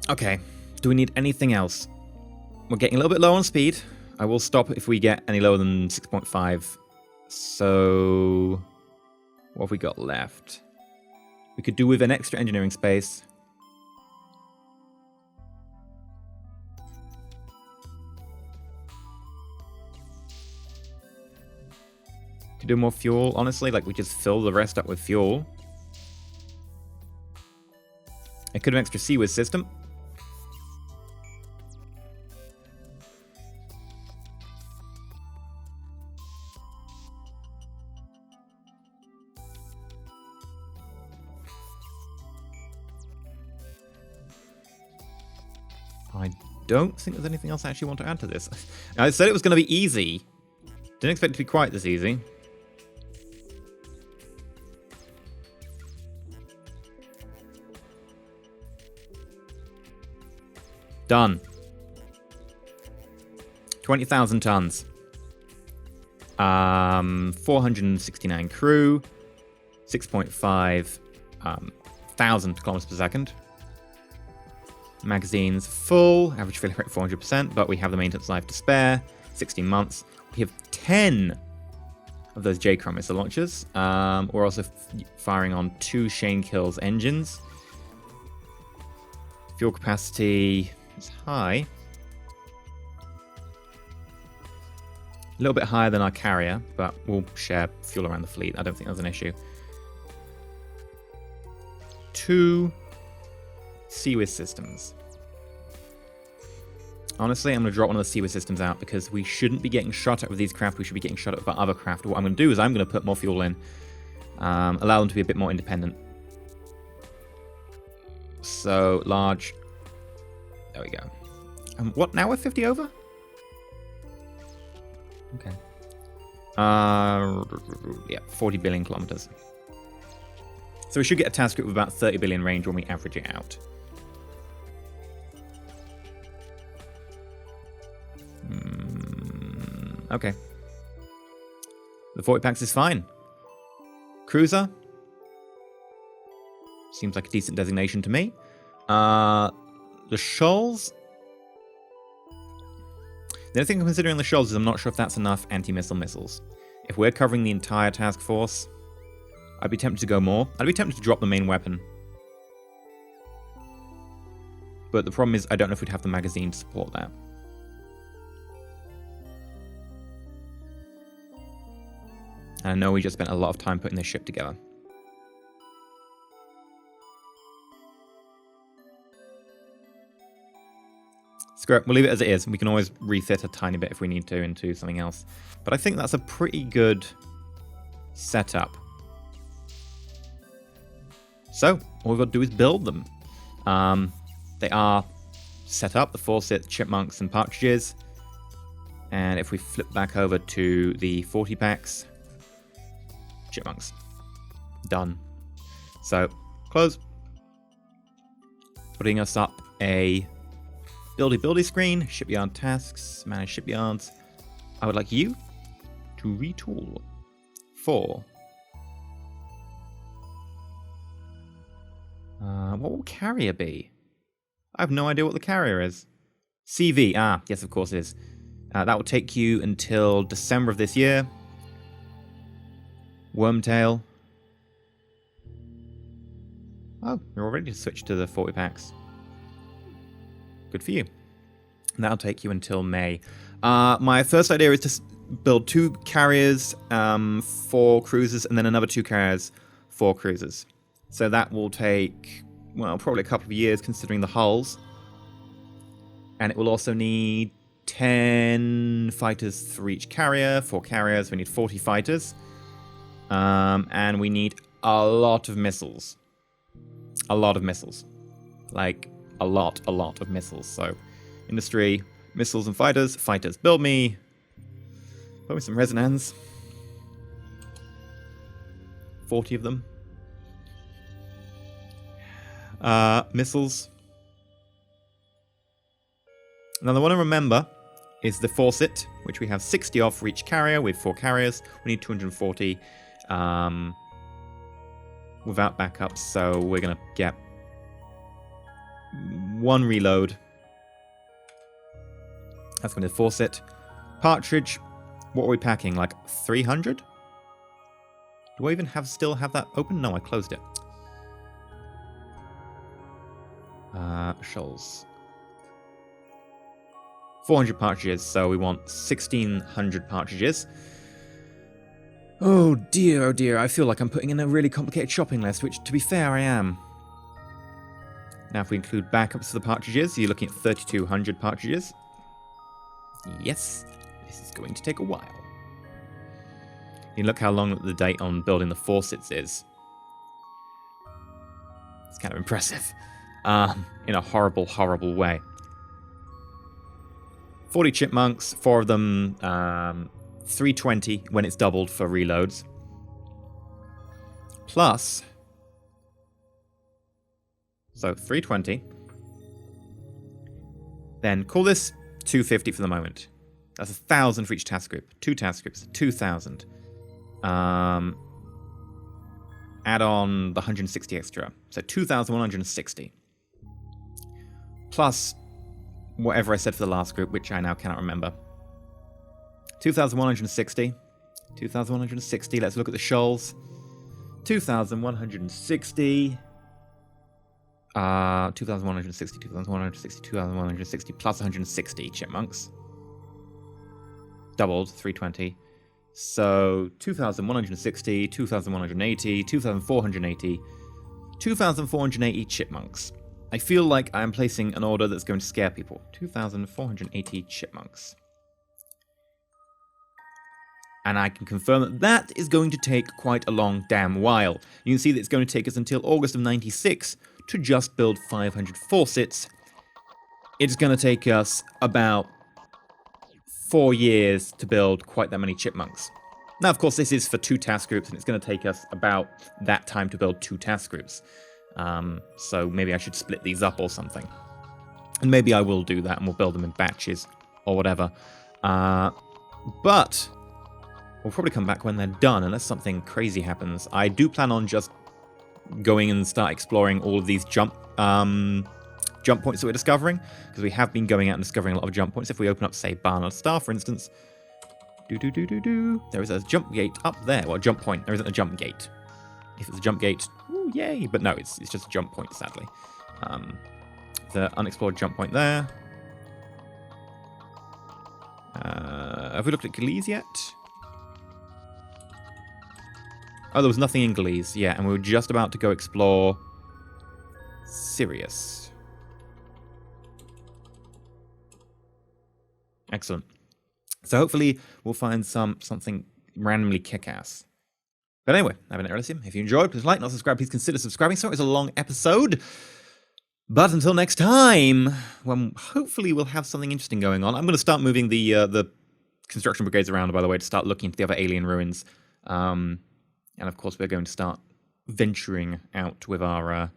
S1: Okay. Do we need anything else? We're getting a little bit low on speed. I will stop if we get any lower than 6.5. So... what have we got left? We could do with an extra engineering space. Could do more fuel, honestly. Like, we just fill the rest up with fuel. I could have an extra seawiz system. I don't think there's anything else I actually want to add to this. I said it was going to be easy. Didn't expect it to be quite this easy. Done. 20,000 tons. 469 crew. 6.5 thousand kilometers per second. Magazines full. Average failure rate 400%, but we have the maintenance life to spare. 16 months. We have 10 of those J-Cron missile launchers. We're also firing on 2 Shane Kills engines. Fuel capacity is high. A little bit higher than our carrier, but we'll share fuel around the fleet. I don't think that's an issue. 2 seawiz systems. Honestly, I'm going to drop one of the seawiz systems out because we shouldn't be getting shot at with these craft. We should be getting shot at by other craft. What I'm going to do is I'm going to put more fuel in. Allow them to be a bit more independent. So, large. There we go. What, now we're 50 over? Okay. Yeah, 40 billion kilometers. So we should get a task group with about 30 billion range when we average it out. Okay. The 40 packs is fine. Cruiser. Seems like a decent designation to me. The shoals. The only thing I'm considering the shoals is I'm not sure if that's enough anti-missile missiles. If we're covering the entire task force, I'd be tempted to go more. I'd be tempted to drop the main weapon. But the problem is I don't know if we'd have the magazine to support that. And I know we just spent a lot of time putting this ship together. Screw it, we'll leave it as it is. We can always refit a tiny bit if we need to into something else. But I think that's a pretty good setup. So, all we've got to do is build them. They are set up, the Fawcett, Chipmunks, and Partridges. And if we flip back over to the 40 packs, Chipmunks. Done. So, close. Putting us up a buildy screen, shipyard tasks, manage shipyards. I would like you to retool for... what will carrier be? I have no idea what the carrier is. CV, yes of course it is. That will take you until December of this year. Wormtail. Oh, you're already switched to the 40 packs. Good for you. And that'll take you until May. My first idea is to build 2 carriers, 4 cruisers, and then another 2 carriers, 4 cruisers. So that will take, well, probably a couple of years considering the hulls. And it will also need 10 fighters for each carrier, 4 carriers, we need 40 fighters. And we need a lot of missiles. A lot of missiles. Like, a lot of missiles. So, industry, missiles and fighters. Fighters, build me some resonance. 40 of them. Missiles. Now the one to remember is the Fawcett, which we have 60 of for each carrier with 4 carriers. We need 240 without backups, so we're going to get 1 reload. That's going to be the Fawcett. Partridge, what are we packing? Like 300? Do I even still have that open? No, I closed it. Shoals. 400 partridges, so we want 1,600 partridges. Oh dear, I feel like I'm putting in a really complicated shopping list, which, to be fair, I am. Now, if we include backups for the partridges, you're looking at 3,200 partridges. Yes, this is going to take a while. You look how long the date on building the Fawcetts is. It's kind of impressive. In a horrible, horrible way. 40 chipmunks, 4 of them, 320 when it's doubled for reloads. Plus, so 320. Then call this 250 for the moment. That's 1,000 for each task group. 2 task groups, 2,000. Add on the 160 extra. So 2,160. Plus whatever I said for the last group, which I now cannot remember. 2,160. 2,160. Let's look at the shoals. 2,160. 2,160, 2,160, 2,160 plus 160 chipmunks. Doubled, 320. So 2,160, 2,180, 2,480, 2,480 chipmunks. I feel like I'm placing an order that's going to scare people. 2,480 chipmunks. And I can confirm that that is going to take quite a long damn while. You can see that it's going to take us until August of 96 to just build 500 Fawcetts. It's going to take us about 4 years to build quite that many chipmunks. Now, of course, this is for 2 task groups, and it's going to take us about that time to build 2 task groups. So maybe I should split these up or something. And maybe I will do that, and we'll build them in batches or whatever. But we'll probably come back when they're done, unless something crazy happens. I do plan on just going and start exploring all of these jump points that we're discovering, because we have been going out and discovering a lot of jump points. If we open up, say, Barnard Star, for instance, there is a jump gate up there. Well, a jump point. There isn't a jump gate. If it's a jump gate, ooh, yay! But no, it's just a jump point, sadly. The unexplored jump point there. Have we looked at Glees yet? Oh, there was nothing in Glees. Yeah, and we were just about to go explore Sirius. Excellent. So hopefully we'll find something randomly kick-ass. But anyway, I've been EnterElysium. If you enjoyed, please like, not subscribe. Please consider subscribing. Sorry it was a long episode. But until next time, when hopefully we'll have something interesting going on. I'm going to start moving the construction brigades around, by the way, to start looking into the other alien ruins. And of course, we're going to start venturing out with our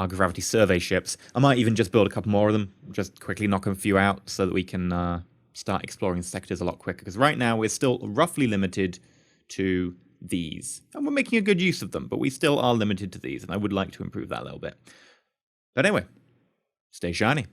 S1: gravity survey ships. I might even just build a couple more of them, just quickly knock a few out so that we can start exploring sectors a lot quicker. Because right now we're still roughly limited to these. And we're making a good use of them, but we still are limited to these. And I would like to improve that a little bit. But anyway, stay shiny.